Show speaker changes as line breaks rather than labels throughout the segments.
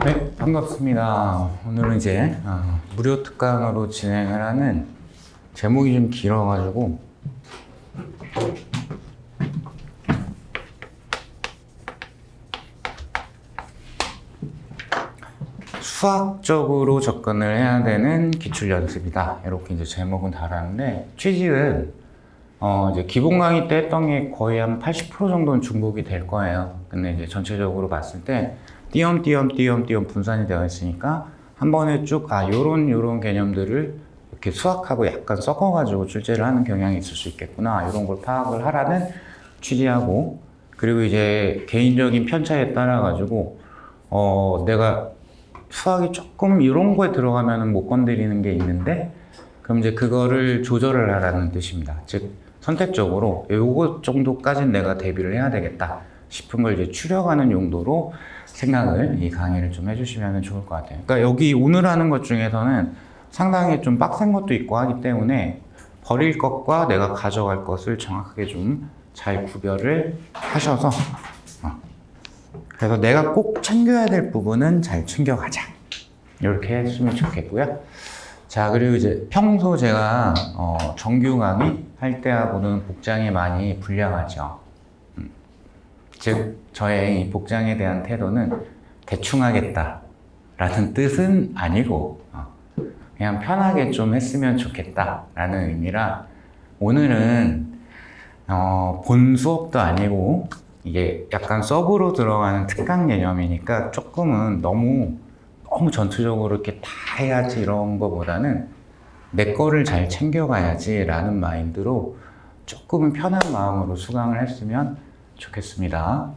네, 반갑습니다. 오늘은 이제 무료 특강으로 진행을 하는 제목이 좀 길어가지고 수학적으로 접근을 해야 되는 기출 연습이다. 이렇게 이제 제목은 달았는데 취지는 이제 기본 강의 때 했던 게 거의 한 80% 정도는 중복이 될 거예요. 근데 이제 전체적으로 봤을 때 띄엄띄엄 분산이 되어 있으니까 한 번에 쭉 요런 개념들을 이렇게 수학하고 약간 섞어가지고 출제를 하는 경향이 있을 수 있겠구나, 이런 걸 파악을 하라는 취지하고, 그리고 이제 개인적인 편차에 따라 가지고 내가 수학이 조금 이런 거에 들어가면은 못 건드리는 게 있는데, 그럼 이제 그거를 조절을 하라는 뜻입니다. 즉 선택적으로 요거 정도까지는 내가 대비를 해야 되겠다 싶은 걸 이제 추려가는 용도로 생각을, 이 강의를 좀 해주시면 좋을 것 같아요. 그러니까 여기 오늘 하는 것 중에서는 상당히 좀 빡센 것도 있고 하기 때문에 버릴 것과 내가 가져갈 것을 정확하게 좀 잘 구별을 하셔서 그래서 내가 꼭 챙겨야 될 부분은 잘 챙겨가자, 이렇게 했으면 좋겠고요. 자, 그리고 이제 평소 제가 정규 강의 할 때하고는 복장이 많이 불량하죠. 즉 저의 이 복장에 대한 태도는 대충 하겠다라는 뜻은 아니고 그냥 편하게 좀 했으면 좋겠다라는 의미라, 오늘은 본 수업도 아니고 이게 약간 서브로 들어가는 특강 개념이니까 조금은 너무 전투적으로 이렇게 다 해야지 이런 거보다는 내 거를 잘 챙겨가야지 라는 마인드로 조금은 편한 마음으로 수강을 했으면 좋겠습니다.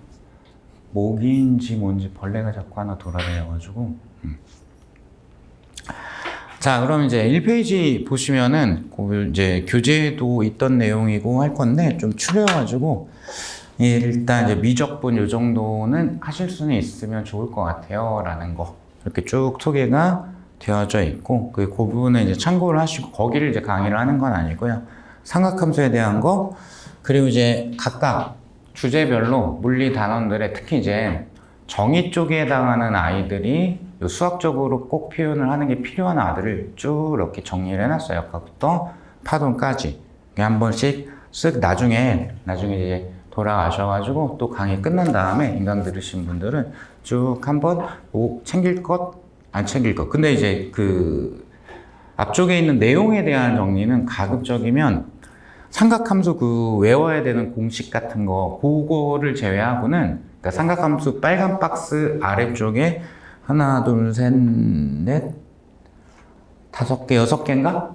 모기인지 뭔지 벌레가 자꾸 하나 돌아다녀가지고. 자, 그럼 이제 1페이지 보시면은 이제 교재에도 있던 내용이고 할 건데 좀 추려가지고 일단 이제 미적분 요 정도는 하실 수는 있으면 좋을 것 같아요 라는 거 이렇게 쭉 소개가 되어져 있고, 그 부분은 이제 참고를 하시고 거기를 이제 강의를 하는 건 아니고요. 삼각함수에 대한 거, 그리고 이제 각각 주제별로 물리 단원들의 특히 이제 정의 쪽에 해당하는 아이들이 수학적으로 꼭 표현을 하는 게 필요한 아들을 쭉 이렇게 정리를 해놨어요. 아까부터 파동까지 한 번씩 쓱 나중에 이제 돌아가셔가지고 또 강의 끝난 다음에 인강 들으신 분들은 쭉 한번 챙길 것, 안 챙길 것. 근데 이제 그 앞쪽에 있는 내용에 대한 정리는 가급적이면 삼각함수 그 외워야 되는 공식 같은 거, 그거를 제외하고는, 그러니까 삼각함수 빨간 박스 아래쪽에 하나, 둘, 셋, 넷, 5개, 6개인가?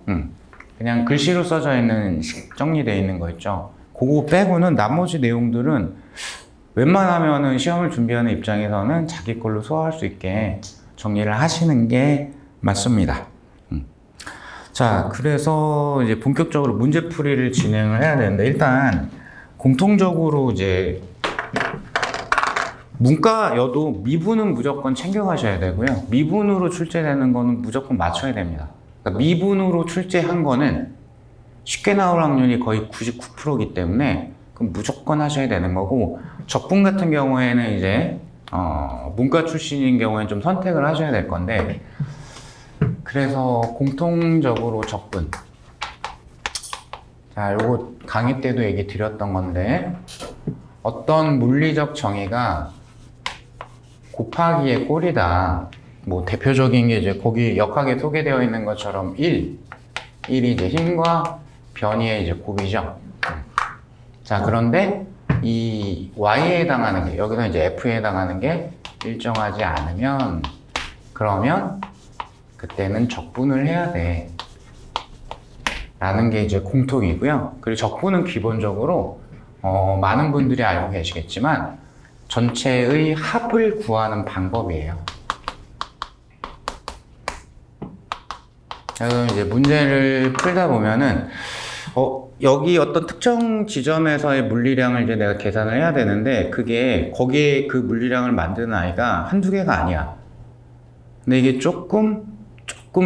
그냥 글씨로 써져 있는, 정리되어 있는 거 있죠. 그거 빼고는 나머지 내용들은 웬만하면은 시험을 준비하는 입장에서는 자기 걸로 소화할 수 있게 정리를 하시는 게 맞습니다. 자, 그래서 이제 본격적으로 문제풀이를 진행을 해야 되는데, 일단 공통적으로 이제 문과여도 미분은 무조건 챙겨가셔야 되고요. 미분으로 출제되는 거는 무조건 맞춰야 됩니다. 그러니까 미분으로 출제한 거는 쉽게 나올 확률이 거의 99%이기 때문에 그럼 무조건 하셔야 되는 거고, 적분 같은 경우에는 이제 문과 출신인 경우에는 좀 선택을 하셔야 될 건데, 그래서 공통적으로 적분, 자, 요거 강의 때도 얘기 드렸던 건데, 어떤 물리적 정의가 곱하기의 꼴이다. 뭐 대표적인 게 이제 거기 역학에 소개되어 있는 것처럼 1이 이제 힘과 변이의 이제 곱이죠. 자, 그런데 이 y에 해당하는 게, 여기서 이제 f에 해당하는 게 일정하지 않으면, 그러면 그때는 적분을 해야 돼 라는 게 이제 공통이고요. 그리고 적분은 기본적으로 많은 분들이 알고 계시겠지만 전체의 합을 구하는 방법이에요. 그래서 이제 문제를 풀다 보면은 여기 어떤 특정 지점에서의 물리량을 이제 내가 계산을 해야 되는데, 그게 거기에 그 물리량을 만드는 아이가 한두 개가 아니야. 근데 이게 조금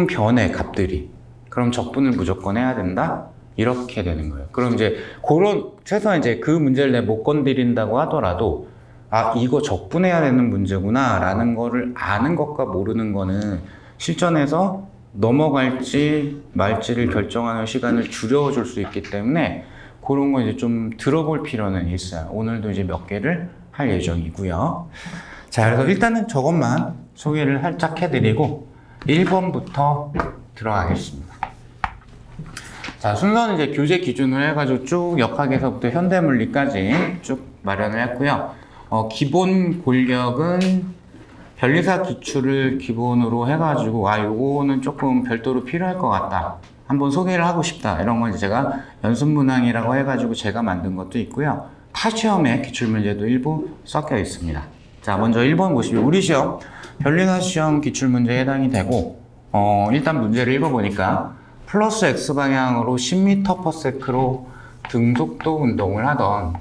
변해, 값들이. 그럼 적분을 무조건 해야 된다? 이렇게 되는 거예요. 그럼 이제 그런, 최소한 이제 그 문제를 내가 못 건드린다고 하더라도 아, 이거 적분해야 되는 문제구나 라는 거를 아는 것과 모르는 거는 실전에서 넘어갈지 말지를 결정하는 시간을 줄여줄 수 있기 때문에 그런 거 이제 좀 들어볼 필요는 있어요. 오늘도 이제 몇 개를 할 예정이고요. 자, 그래서 일단은 저것만 소개를 살짝 해드리고 1번부터 들어가겠습니다. 자, 순서는 이제 교재 기준으로 해가지고 쭉 역학에서부터 현대물리까지 쭉 마련을 했고요. 기본 골격은 변리사 기출을 기본으로 해가지고 요거는 조금 별도로 필요할 것 같다. 한번 소개를 하고 싶다. 이런 건 제가 연습문항이라고 해가지고 제가 만든 것도 있고요. 타 시험에 기출문제도 일부 섞여 있습니다. 자, 먼저 1번 보시면 우리 시험 변리사 시험 기출문제에 해당이 되고 일단 문제를 읽어보니까 플러스 X방향으로 10m/s로 등속도 운동을 하던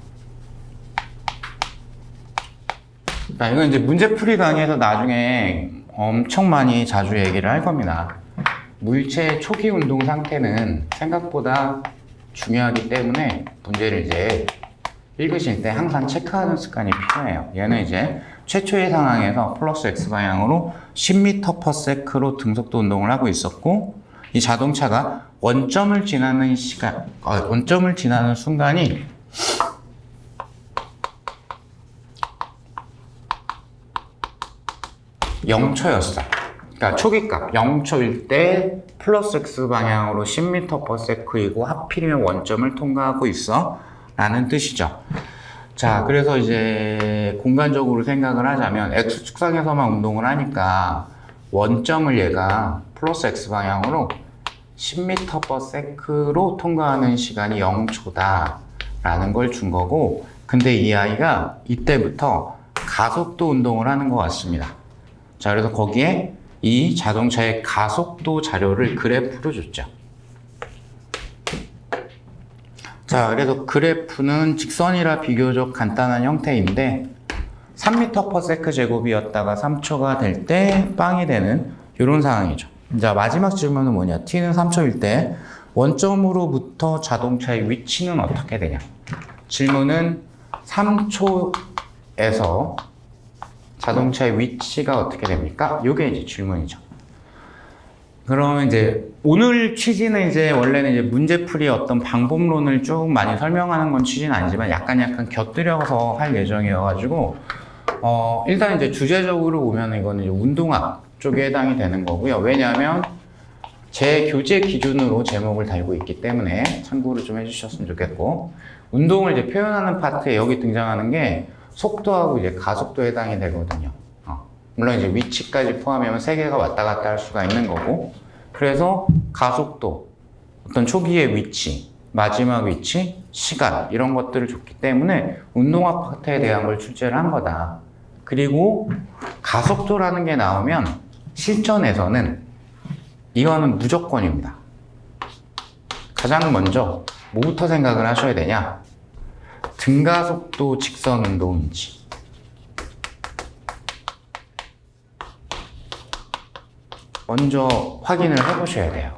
자, 이건 이제 문제풀이 강의에서 나중에 엄청 많이 자주 얘기를 할 겁니다. 물체의 초기 운동 상태는 생각보다 중요하기 때문에 문제를 이제 읽으실 때 항상 체크하는 습관이 필요해요. 얘는 이제 최초의 상황에서 플러스 X방향으로 10m/s로 등속도 운동을 하고 있었고 이 자동차가 원점을 지나는 원점을 지나는 순간이 0초였어. 그러니까 초기값 0초일 때 플러스 X 방향으로 10m/s이고 하필이면 원점을 통과하고 있어 라는 뜻이죠. 자, 그래서 이제 공간적으로 생각을 하자면 X축상에서만 운동을 하니까 원점을 얘가 플러스 X 방향으로 10m/s로 통과하는 시간이 0초다 라는 걸 준 거고, 근데 이 아이가 이때부터 가속도 운동을 하는 것 같습니다. 자, 그래서 거기에 이 자동차의 가속도 자료를 그래프로 줬죠. 자, 그래서 그래프는 직선이라 비교적 간단한 형태인데 3m/s 제곱이었다가 3초가 될 때 빵이 되는 이런 상황이죠. 자, 마지막 질문은 뭐냐? t는 3초일 때 원점으로부터 자동차의 위치는 어떻게 되냐? 질문은 3초에서 자동차의 위치가 어떻게 됩니까? 이게 이제 질문이죠. 그러면 이제 오늘 취지는 이제 원래는 이제 문제풀이의 어떤 방법론을 쭉 많이 설명하는 건 취지는 아니지만 약간 곁들여서 할 예정이어가지고 일단 이제 주제적으로 보면 이거는 이제 운동학 쪽에 해당이 되는 거고요. 왜냐하면 제 교재 기준으로 제목을 달고 있기 때문에 참고를 좀 해주셨으면 좋겠고, 운동을 이제 표현하는 파트에 여기 등장하는 게 속도하고 이제 가속도에 해당이 되거든요. 물론 이제 위치까지 포함하면 세 개가 왔다 갔다 할 수가 있는 거고, 그래서 가속도, 어떤 초기의 위치, 마지막 위치, 시간 이런 것들을 줬기 때문에 운동학 파트에 대한 걸 출제를 한 거다. 그리고 가속도라는 게 나오면 실전에서는 이거는 무조건입니다. 가장 먼저 뭐부터 생각을 하셔야 되냐? 등가속도 직선 운동인지, 먼저 확인을 해보셔야 돼요.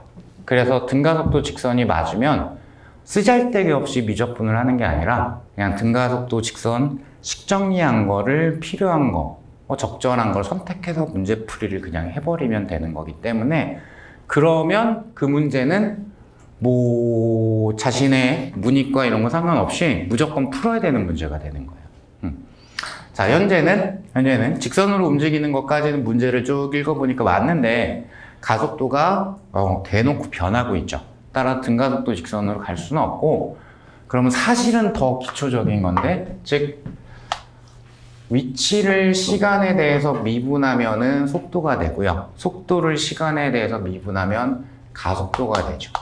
그래서 등가속도 직선이 맞으면 쓰잘데기 없이 미적분을 하는 게 아니라 그냥 등가속도 직선 식정리한 거를 필요한 거, 적절한 걸 선택해서 문제풀이를 그냥 해버리면 되는 거기 때문에, 그러면 그 문제는 뭐 자신의 문이과 이런 거 상관없이 무조건 풀어야 되는 문제가 되는 거예요. 자, 현재는 직선으로 움직이는 것까지는 문제를 쭉 읽어보니까 맞는데 가속도가 대놓고 변하고 있죠. 따라 등가속도 직선으로 갈 수는 없고, 그러면 사실은 더 기초적인 건데, 즉 위치를 시간에 대해서 미분하면은 속도가 되고요. 속도를 시간에 대해서 미분하면 가속도가 되죠.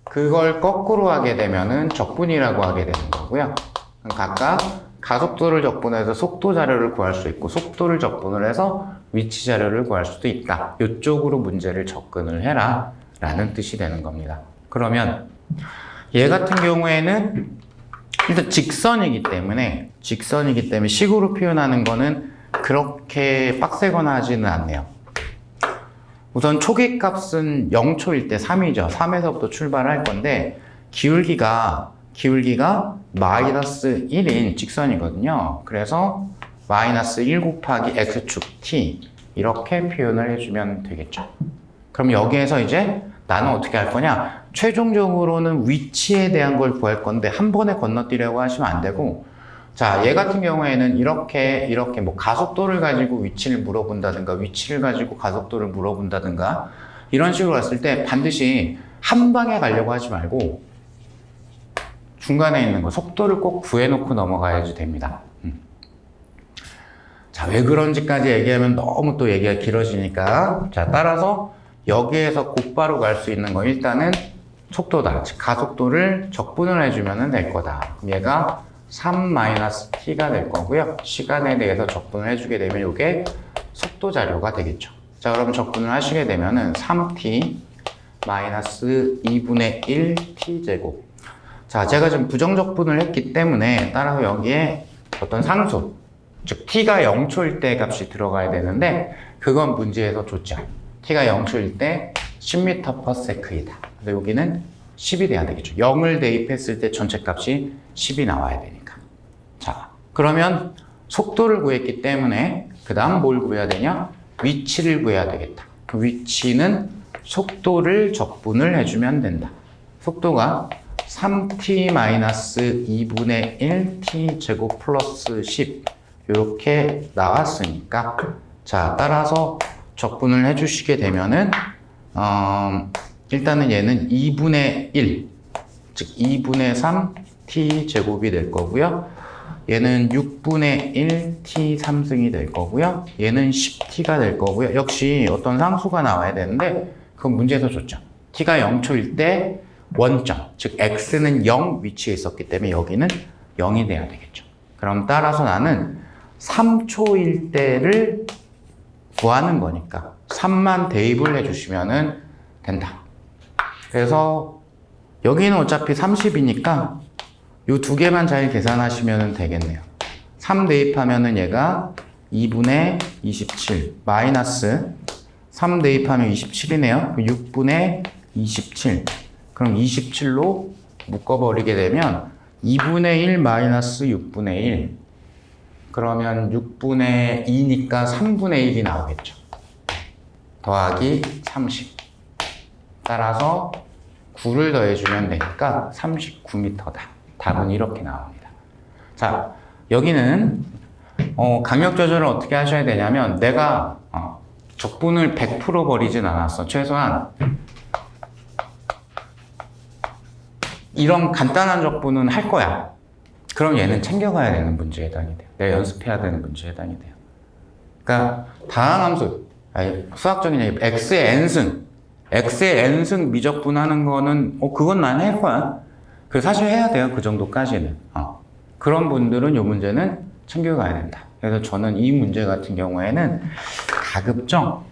그걸 거꾸로 하게 되면은 적분이라고 하게 되는 거고요. 각각 가속도를 적분해서 속도 자료를 구할 수 있고, 속도를 적분을 해서 위치 자료를 구할 수도 있다. 이쪽으로 문제를 접근을 해라 라는 뜻이 되는 겁니다. 그러면 얘 같은 경우에는 일단 직선이기 때문에 식으로 표현하는 거는 그렇게 빡세거나 하지는 않네요. 우선 초기 값은 0초일 때 3이죠. 3에서부터 출발할 건데 기울기가 기울기가 마이너스 1인 직선이거든요. 그래서 마이너스 1 곱하기 x축 t 이렇게 표현을 해주면 되겠죠. 그럼 여기에서 이제 나는 어떻게 할 거냐? 최종적으로는 위치에 대한 걸 구할 건데 한 번에 건너뛰려고 하시면 안 되고, 자, 얘 같은 경우에는 이렇게 뭐 가속도를 가지고 위치를 물어본다든가 위치를 가지고 가속도를 물어본다든가 이런 식으로 갔을 때 반드시 한 방에 가려고 하지 말고 중간에 있는 거 속도를 꼭 구해놓고 넘어가야지 됩니다. 자, 왜 그런지까지 얘기하면 너무 또 얘기가 길어지니까, 자, 따라서 여기에서 곧바로 갈 수 있는 거 일단은 속도다. 즉 가속도를 적분을 해주면 될 거다. 그럼 얘가 3-t가 될 거고요. 시간에 대해서 적분을 해주게 되면 이게 속도 자료가 되겠죠. 자, 그럼 적분을 하시게 되면은 3t 마이너스 2분의 1 t제곱. 자, 제가 지금 부정적분을 했기 때문에 따라서 여기에 어떤 상수, 즉 t가 0초일 때 값이 들어가야 되는데 그건 문제에서 줬죠. t가 0초일 때 10m/s이다. 근데 여기는 10이 돼야 되겠죠. 0을 대입했을 때 전체 값이 10이 나와야 되니까. 자, 그러면 속도를 구했기 때문에 그 다음 뭘 구해야 되냐? 위치를 구해야 되겠다. 그 위치는 속도를 적분을 해주면 된다. 속도가 3t-2분의 1t 제곱 플러스 10 이렇게 나왔으니까, 자, 따라서 적분을 해주시게 되면은 일단은 얘는 2분의 1, 즉 2분의 3 t 제곱이 될 거고요. 얘는 6분의 1 t 3승이 될 거고요. 얘는 10t가 될 거고요. 역시 어떤 상수가 나와야 되는데 그건 문제에서 줬죠. t가 0초일 때 원점, 즉 x는 0 위치에 있었기 때문에 여기는 0이 돼야 되겠죠. 그럼 따라서 나는 3초일 때를 구하는 거니까 3만 대입을 해주시면 된다. 그래서 여기는 어차피 30이니까 이 두 개만 잘 계산하시면 되겠네요. 3 대입하면은 얘가 2분의 27 마이너스 3 대입하면 27이네요. 6분의 27. 그럼 27로 묶어버리게 되면 2분의 1 마이너스 6분의 1. 그러면 6분의 2니까 3분의 1이 나오겠죠. 더하기 30. 따라서 9를 더해주면 되니까 39m다. 답은 이렇게 나옵니다. 자, 여기는 강력 조절을 어떻게 하셔야 되냐면 내가 적분을 100% 버리진 않았어. 최소한 이런 간단한 적분은 할 거야. 그럼 얘는 챙겨가야 되는 문제에 해당이 돼요. 내가 연습해야 되는 문제에 해당이 돼요. 그러니까 다항함수, 수학적인 얘기, x의 n승, x의 n승 미적분하는 거는 그건 난 할 거야. 그 사실 해야 돼요. 그 정도까지는. 그런 분들은 이 문제는 챙겨가야 된다. 그래서 저는 이 문제 같은 경우에는 가급적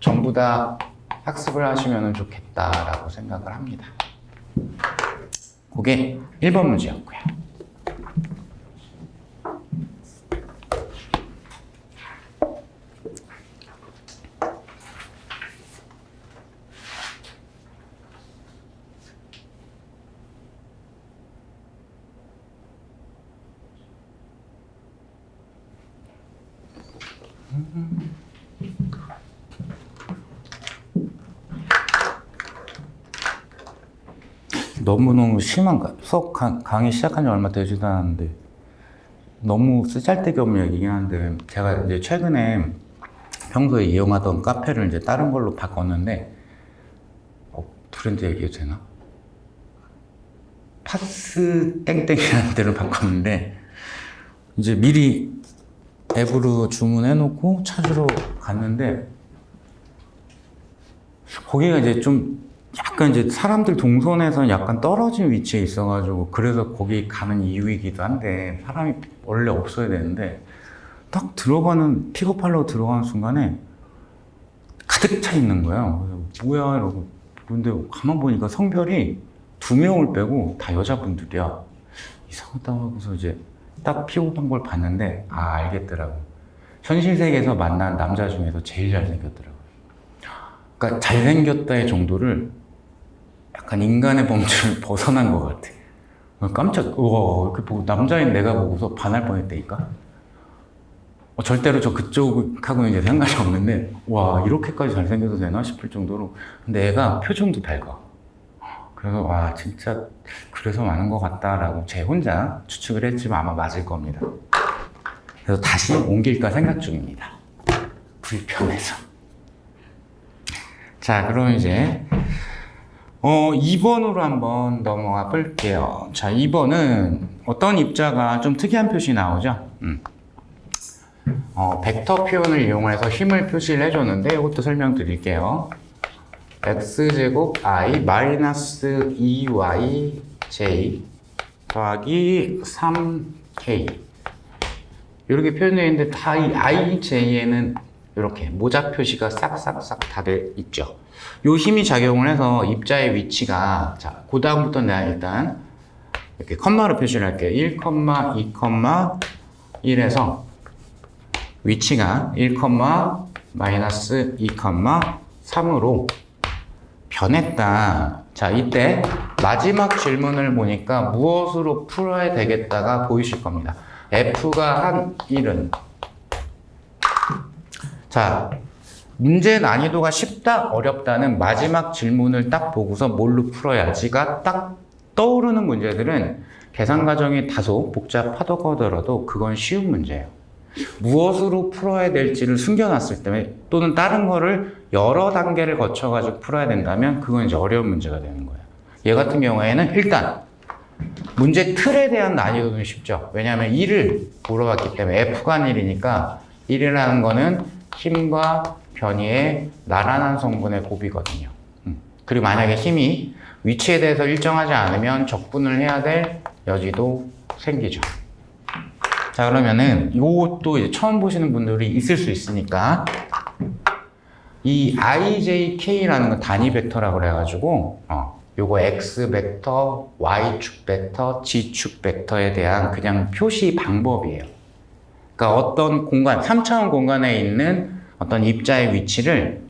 전부 다 학습을 하시면 좋겠다라고 생각을 합니다. 그게 1번 문제였고요. 너무너무 심한 수업 강의 시작한 지 얼마 되지도 않았는데 너무 쓰잘데기 없는 얘기긴 한데, 제가 이제 최근에 평소에 이용하던 카페를 이제 다른 걸로 바꿨는데 브랜드 얘기해도 되나? 파스 땡땡이라는 데로 바꿨는데 이제 미리 앱으로 주문해놓고 찾으러 갔는데 거기가 이제 좀 약간 이제 사람들 동선에서 약간 떨어진 위치에 있어가지고 그래서 거기 가는 이유이기도 한데, 사람이 원래 없어야 되는데 딱 픽업하려고 들어가는 순간에 가득 차 있는 거예요. 그래서 뭐야 이러고, 근데 가만 보니까 성별이 2명을 빼고 다 여자분들이야. 이상하다 하고서 이제 딱 픽업한 걸 봤는데 알겠더라고. 현실 세계에서 만난 남자 중에서 제일 잘생겼더라고. 그러니까 잘생겼다의 정도를 약간 인간의 범주를 벗어난 것 같아. 깜짝, 우와, 이렇게 보고, 남자인 내가 보고서 반할 뻔했다니까? 절대로 저 그쪽하고는 이제 상관이 없는데, 와, 이렇게까지 잘생겨도 되나 싶을 정도로. 근데 애가 표정도 밝아. 그래서, 와, 진짜, 그래서 많은 것 같다라고 제 혼자 추측을 했지만 아마 맞을 겁니다. 그래서 다시 옮길까 생각 중입니다. 불편해서. 자, 그럼 이제, 2번으로 한번 넘어가 볼게요. 자, 2번은 어떤 입자가 좀 특이한 표시 나오죠? 벡터 표현을 이용해서 힘을 표시를 해줬는데 이것도 설명드릴게요. x제곱 i 마이너스 2yj 더하기 3k 이렇게 표현되어 있는데 다 이 ij에는 이렇게 모자 표시가 싹싹싹 다들 있죠. 요 힘이 작용을 해서 입자의 위치가 자, 그 다음부터 내가 일단 이렇게 컴마로 표시를 할게요. 1, 2, 1에서 위치가 1, 마이너스 2, 3으로 변했다. 자, 이때 마지막 질문을 보니까 무엇으로 풀어야 되겠다가 보이실 겁니다. F가 한 1은 자, 문제 난이도가 쉽다, 어렵다는 마지막 질문을 딱 보고서 뭘로 풀어야지가 딱 떠오르는 문제들은 계산 과정이 다소 복잡하더라도 그건 쉬운 문제예요. 무엇으로 풀어야 될지를 숨겨놨을 때 또는 다른 거를 여러 단계를 거쳐가지고 풀어야 된다면 그건 이제 어려운 문제가 되는 거예요. 얘 같은 경우에는 일단 문제 틀에 대한 난이도는 쉽죠. 왜냐하면 1을 물어봤기 때문에 F가 1이니까 1이라는 거는 힘과 변이의 나란한 성분의 곱이거든요. 그리고 만약에 힘이 위치에 대해서 일정하지 않으면 적분을 해야 될 여지도 생기죠. 자, 그러면은 이것도 이제 처음 보시는 분들이 있을 수 있으니까 이 ijk라는 건 단위 벡터라고 그래가지고 요거 x 벡터, y축 벡터, g축 벡터에 대한 그냥 표시 방법이에요. 그러니까 어떤 공간, 3차원 공간에 있는 어떤 입자의 위치를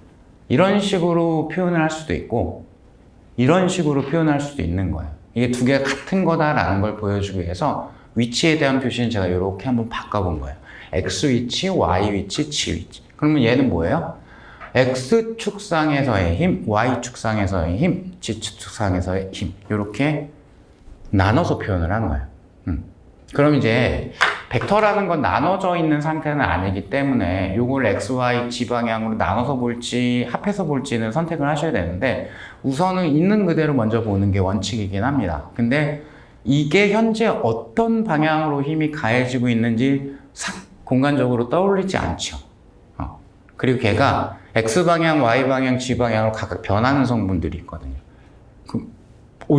이런 식으로 표현을 할 수도 있고 이런 식으로 표현할 수도 있는 거예요. 이게 두 개가 같은 거다라는 걸 보여주기 위해서 위치에 대한 표시는 제가 이렇게 한번 바꿔본 거예요. x 위치, y 위치, g 위치. 그러면 얘는 뭐예요? x 축상에서의 힘, y 축상에서의 힘, g 축상에서의 힘. 이렇게 나눠서 표현을 한 거예요. 그럼 이제 벡터라는 건 나눠져 있는 상태는 아니기 때문에 이걸 x, y, g 방향으로 나눠서 볼지 합해서 볼지는 선택을 하셔야 되는데 우선은 있는 그대로 먼저 보는 게 원칙이긴 합니다. 근데 이게 현재 어떤 방향으로 힘이 가해지고 있는지 싹 공간적으로 떠올리지 않죠. 그리고 걔가 X방향, Y방향, G방향으로 각각 변하는 성분들이 있거든요.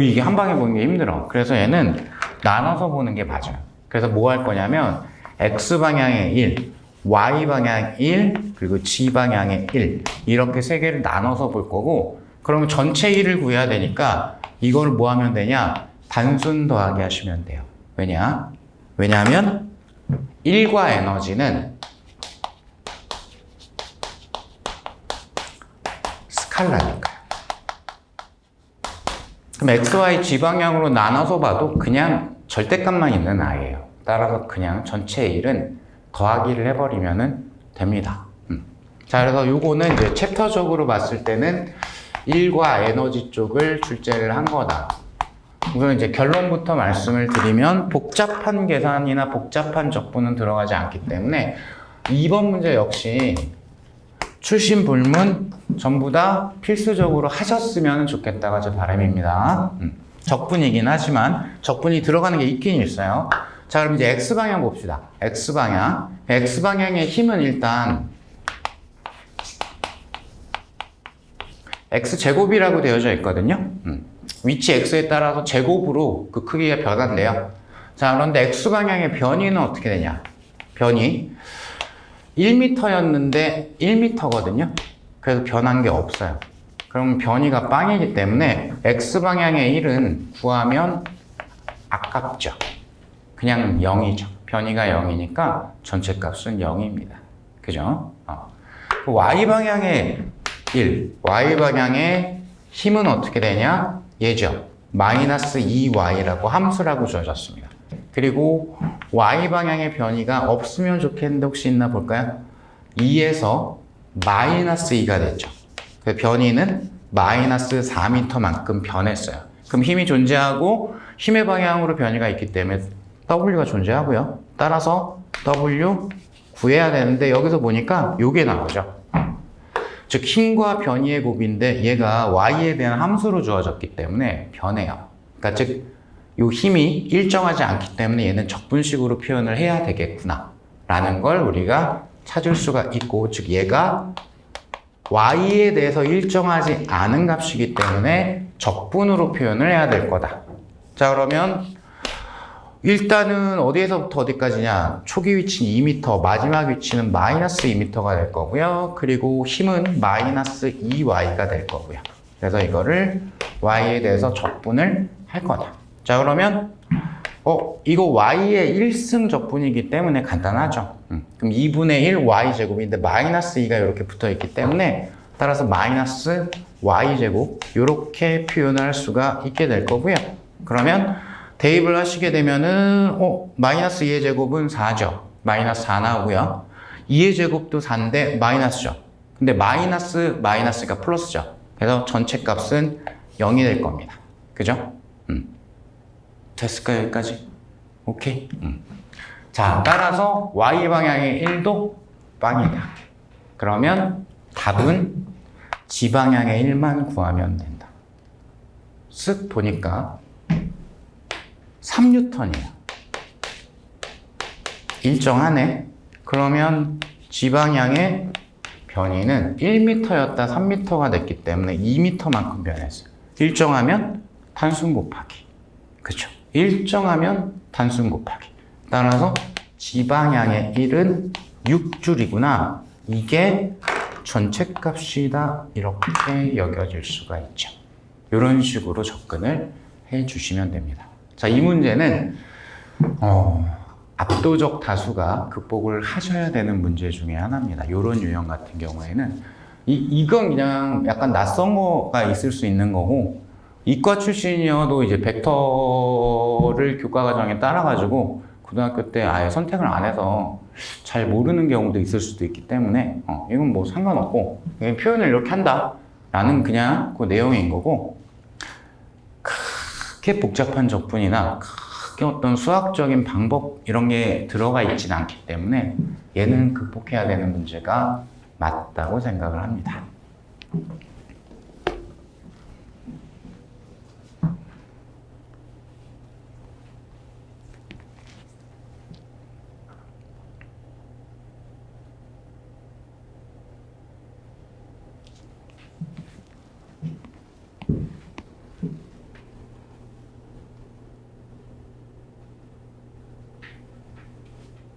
이게 한 방에 보는 게 힘들어. 그래서 얘는 나눠서 보는 게 맞아요. 그래서 뭐 할 거냐면 X방향에 1, Y방향 1, 그리고 G방향에 1 이렇게 세 개를 나눠서 볼 거고 그러면 전체 1을 구해야 되니까 이걸 뭐 하면 되냐? 단순 더하기 하시면 돼요. 왜냐하면 1과 에너지는 스칼라니까요. 그럼 x, y, g 방향으로 나눠서 봐도 그냥 절대값만 있는 아이예요. 따라서 그냥 전체 1은 더하기를 해버리면 됩니다. 자, 그래서 요거는 이제 챕터적으로 봤을 때는 1과 에너지 쪽을 출제를 한 거다. 우선 이제 결론부터 말씀을 드리면 복잡한 계산이나 복잡한 적분은 들어가지 않기 때문에 2번 문제 역시 출신 불문 전부 다 필수적으로 하셨으면 좋겠다가 제 바람입니다. 적분이긴 하지만 적분이 들어가는 게 있긴 있어요. 자, 그럼 이제 X방향 봅시다. X방향. X방향의 힘은 일단 X제곱이라고 되어져 있거든요. 위치 X에 따라서 제곱으로 그 크기가 변한대요. 자, 그런데 X방향의 변이는 어떻게 되냐? 변이 1m였는데 1m거든요. 그래서 변한 게 없어요. 그럼 변이가 빵이기 때문에 X방향의 1은 구하면 아깝죠. 그냥 0이죠. 변이가 0이니까 전체 값은 0입니다. 그죠? Y방향의 1, Y방향의 힘은 어떻게 되냐? 얘죠. 마이너스 2y라고 함수라고 주어졌습니다. 그리고 y 방향의 변이가 없으면 좋겠는데 혹시 있나 볼까요? 2에서 마이너스 2가 됐죠. 그 변이는 마이너스 4m만큼 변했어요. 그럼 힘이 존재하고 힘의 방향으로 변이가 있기 때문에 W가 존재하고요. 따라서 W 구해야 되는데 여기서 보니까 요게 나오죠. 즉 힘과 변이의 곱인데 얘가 y에 대한 함수로 주어졌기 때문에 변해요. 그러니까 즉 요 힘이 일정하지 않기 때문에 얘는 적분식으로 표현을 해야 되겠구나 라는 걸 우리가 찾을 수가 있고, 즉 얘가 y에 대해서 일정하지 않은 값이기 때문에 적분으로 표현을 해야 될 거다. 자, 그러면 일단은 어디에서부터 어디까지냐? 초기 위치는 2m, 마지막 위치는 마이너스 2m가 될 거고요. 그리고 힘은 마이너스 2y가 될 거고요. 그래서 이거를 y에 대해서 적분을 할 거다. 자, 그러면 이거 y의 1승 적분이기 때문에 간단하죠. 그럼 2분의 1 y제곱인데 마이너스 2가 이렇게 붙어 있기 때문에 따라서 마이너스 y제곱 이렇게 표현을 할 수가 있게 될 거고요. 그러면 대입을 하시게 되면은 마이너스 2의 제곱은 4죠. 마이너스 4 나오고요. 2의 제곱도 4인데 마이너스죠. 근데 마이너스가 플러스죠. 그래서 전체 값은 0이 될 겁니다. 그죠? 됐을까요? 여기까지? 오케이. 자, 따라서 y 방향의 1도 빵이다. 그러면 답은 g 방향의 1만 구하면 된다. 쓱 보니까 3N이에요. 일정하네. 그러면 g 방향의 변이는 1m였다 3m가 됐기 때문에 2m만큼 변했어요. 일정하면 단순 곱하기. 그쵸? 일정하면 단순 곱하기. 따라서 g 방향의 1은 6줄이구나. 이게 전체 값이다. 이렇게 여겨질 수가 있죠. 이런 식으로 접근을 해 주시면 됩니다. 자, 이 문제는 압도적 다수가 극복을 하셔야 되는 문제 중에 하나입니다. 이런 유형 같은 경우에는 이건 그냥 약간 낯선 거가 있을 수 있는 거고, 이과 출신이어도 이제 벡터를 교과 과정에 따라가지고 고등학교 때 아예 선택을 안 해서 잘 모르는 경우도 있을 수도 있기 때문에 이건 뭐 상관없고 그냥 표현을 이렇게 한다 라는 그냥 그 내용인 거고, 크게 복잡한 적분이나 크게 어떤 수학적인 방법 이런 게 들어가 있지는 않기 때문에 얘는 극복해야 되는 문제가 맞다고 생각을 합니다.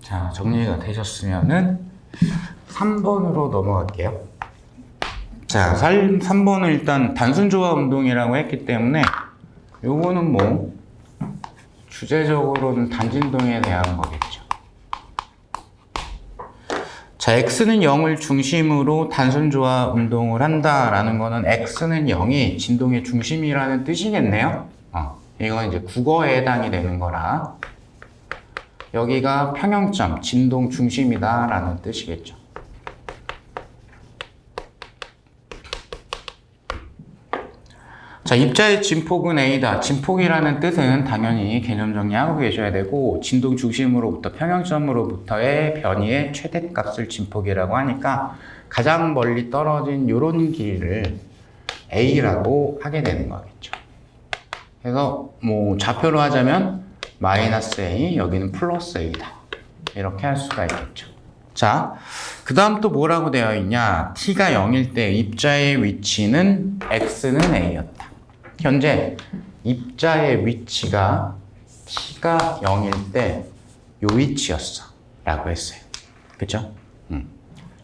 자, 정리가 되셨으면은 3번으로 넘어갈게요. 자, 3번은 일단 단순 조합 운동이라고 했기 때문에 요거는 뭐 주제적으로는 단진동에 대한 거겠죠. 자, x는 0을 중심으로 단순 조합 운동을 한다라는 거는 x는 0이 진동의 중심이라는 뜻이겠네요. 이건 이제 국어에 해당이 되는 거라 여기가 평형점, 진동 중심이다 라는 뜻이겠죠. 자, 입자의 진폭은 A다. 진폭이라는 뜻은 당연히 개념 정리하고 계셔야 되고, 진동 중심으로부터 평형점으로부터의 변이의 최대값을 진폭이라고 하니까 가장 멀리 떨어진 이런 길이를 A라고 하게 되는 거겠죠. 그래서 뭐 좌표로 하자면 마이너스 A, 여기는 플러스 A다. 이렇게 할 수가 있겠죠. 자, 그 다음 또 뭐라고 되어 있냐. T가 0일 때 입자의 위치는 X는 A였다. 현재 입자의 위치가 T가 0일 때 요 위치였어 라고 했어요. 그쵸?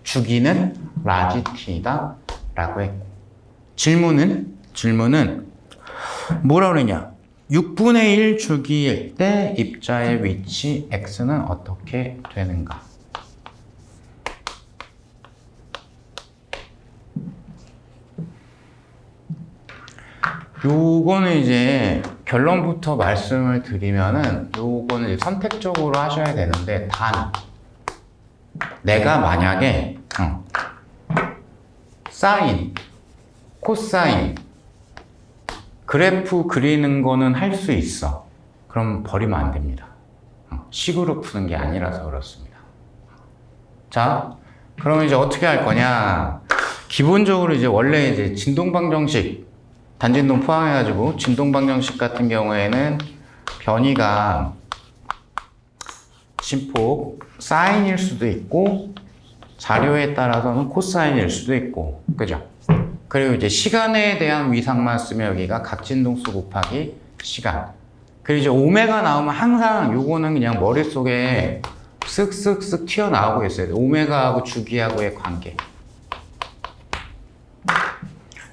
주기는 라지 T다 라고 했고, 질문은 뭐라고 그러냐. 6분의 1 주기일 때 입자의 위치 x는 어떻게 되는가? 요거는 이제 결론부터 말씀을 드리면은 요거는 이제 선택적으로 하셔야 되는데, 단 내가 만약에 사인, 코사인, 그래프 그리는 거는 할 수 있어. 그럼 버리면 안 됩니다. 식으로 푸는 게 아니라서 그렇습니다. 자, 그러면 이제 어떻게 할 거냐? 기본적으로 이제 원래 이제 진동방정식, 단진동 포함해가지고 진동방정식 같은 경우에는 변이가 진폭 사인일 수도 있고 자료에 따라서는 코사인일 수도 있고, 그죠? 그리고 이제 시간에 대한 위상만 쓰면 여기가 각진동수 곱하기 시간. 그리고 이제 오메가 나오면 항상 요거는 그냥 머릿속에 쓱쓱쓱 튀어나오고 있어요. 오메가하고 주기하고의 관계.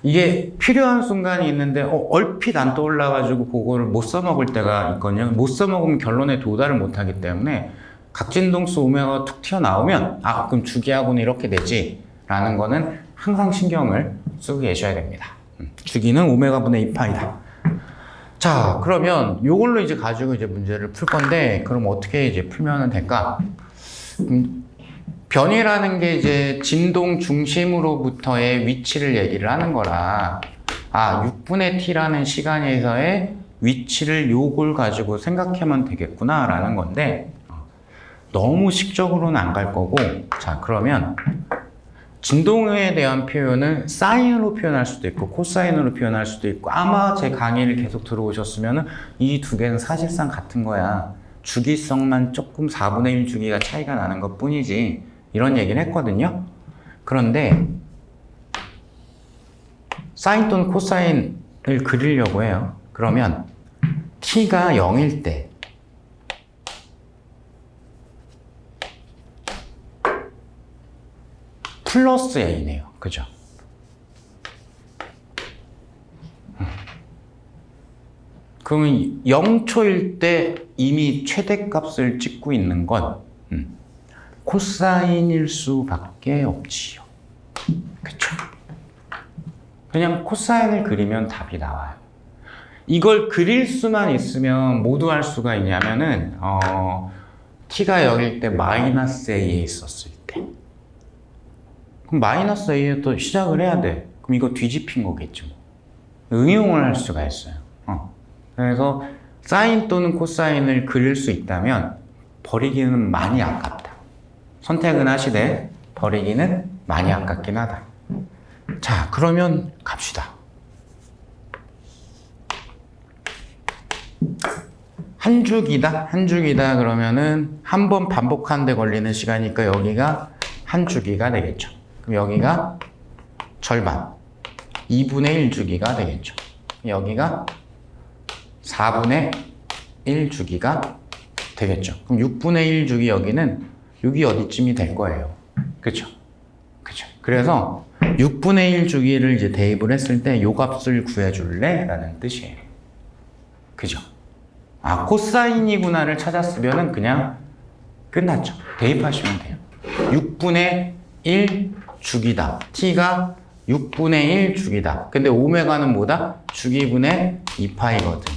이게 필요한 순간이 있는데 얼핏 안 떠올라가지고 그거를 못 써먹을 때가 있거든요. 못 써먹으면 결론에 도달을 못하기 때문에 각진동수 오메가가 툭 튀어나오면 그럼 주기하고는 이렇게 되지 라는 거는 항상 신경을 쓰고 계셔야 됩니다. 주기는 오메가 분의 2파이다. 자, 그러면 요걸로 이제 가지고 이제 문제를 풀 건데, 그럼 어떻게 이제 풀면 될까? 변이라는 게 이제 진동 중심으로부터의 위치를 얘기를 하는 거라, 6분의 t라는 시간에서의 위치를 요걸 가지고 생각하면 되겠구나 라는 건데, 너무 식적으로는 안 갈 거고, 자, 그러면 진동에 대한 표현은 사인으로 표현할 수도 있고 코사인으로 표현할 수도 있고, 아마 제 강의를 계속 들어오셨으면 이 두 개는 사실상 같은 거야. 주기성만 조금 4분의 1 주기가 차이가 나는 것 뿐이지, 이런 얘기를 했거든요. 그런데 사인 또는 코사인을 그리려고 해요. 그러면 t가 0일 때 플러스 a네요. 그죠? 그러면 0초일 때 이미 최대값을 찍고 있는 건 코사인일 수밖에 없지요. 그쵸? 그냥 코사인을 그리면 답이 나와요. 이걸 그릴 수만 있으면 모두 할 수가 있냐면은 t가 0일 때 마이너스 a에 있었을 때, 그럼 마이너스 a에 또 시작을 해야 돼. 그럼 이거 뒤집힌 거겠죠. 응용을 할 수가 있어요. 그래서 사인 또는 코사인을 그릴 수 있다면 버리기는 많이 아깝다. 선택은 하시되 버리기는 많이 아깝긴 하다. 자, 그러면 갑시다. 한 주기다. 한 주기다 그러면은 한 번 반복하는데 걸리는 시간이니까 여기가 한 주기가 되겠죠. 그럼 여기가 절반, 2분의 1 주기가 되겠죠. 여기가 4분의 1 주기가 되겠죠. 그럼 6분의 1 주기 여기는 여기 어디쯤이 될 거예요. 그쵸? 그쵸? 그래서 6분의 1 주기를 이제 대입을 했을 때 요 값을 구해줄래? 라는 뜻이에요. 그죠? 코사인이구나를 찾았으면은 그냥 끝났죠. 대입하시면 돼요. 6분의 1 주기다. t가 6분의 1 주기다. 근데 오메가는 뭐다? 주기분의 2파이거든.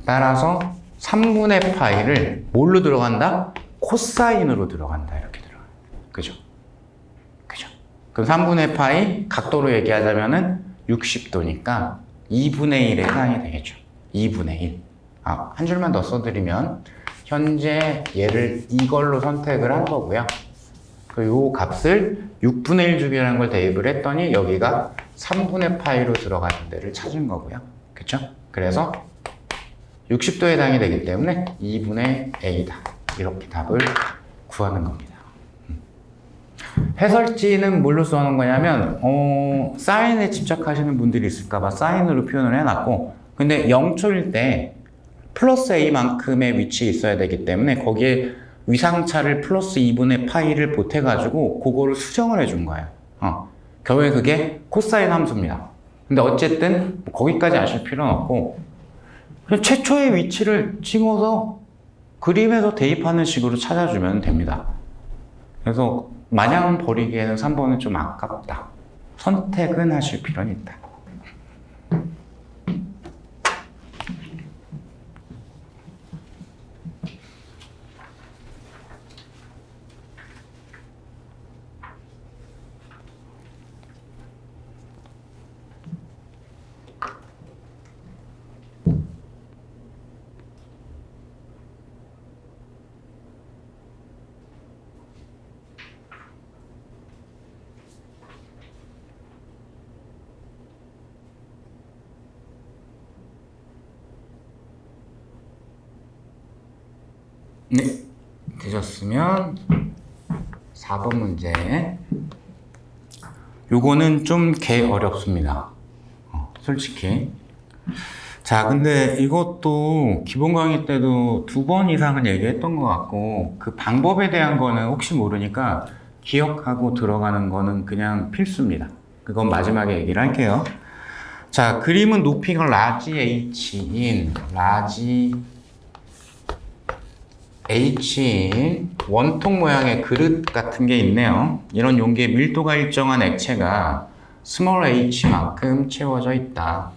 따라서 3분의 파이를 뭘로 들어간다? 코사인으로 들어간다. 이렇게 들어가요. 그죠? 그죠? 그럼 3분의 파이 각도로 얘기하자면은 60도니까 2분의 1에 해당이 되겠죠. 2분의 1. 한 줄만 더 써드리면 현재 얘를 이걸로 선택을 한 거고요. 요 값을 6분의 1 주기라는 걸 대입을 했더니 여기가 3분의 파이로 들어가는 데를 찾은 거고요. 그쵸? 그래서 60도에 해당이 되기 때문에 2분의 a다. 이렇게 답을 구하는 겁니다. 해설지는 뭘로 써놓은 거냐면 사인에 집착하시는 분들이 있을까봐 사인으로 표현을 해놨고, 근데 0초일 때 플러스 a만큼의 위치에 있어야 되기 때문에 거기에 위상차를 플러스 2분의 파이를 보태가지고 그거를 수정을 해준 거예요. 결국에 그게 코사인 함수입니다. 근데 어쨌든 거기까지 아실 필요는 없고 그냥 최초의 위치를 찍어서 그림에서 대입하는 식으로 찾아주면 됩니다. 그래서 마냥 버리기에는 3번은 좀 아깝다. 선택은 하실 필요는 있다. 네, 되셨으면 4번 문제. 요거는 좀 개 어렵습니다. 솔직히. 자, 근데 이것도 기본 강의 때도 2번 이상은 얘기했던 것 같고, 그 방법에 대한 거는 혹시 모르니까 기억하고 들어가는 거는 그냥 필수입니다. 그건 마지막에 얘기를 할게요. 자, 그림은 높이가 라지 H인 원통 모양의 그릇 같은 게 있네요. 이런 용기에 밀도가 일정한 액체가 스몰 h만큼 채워져 있다.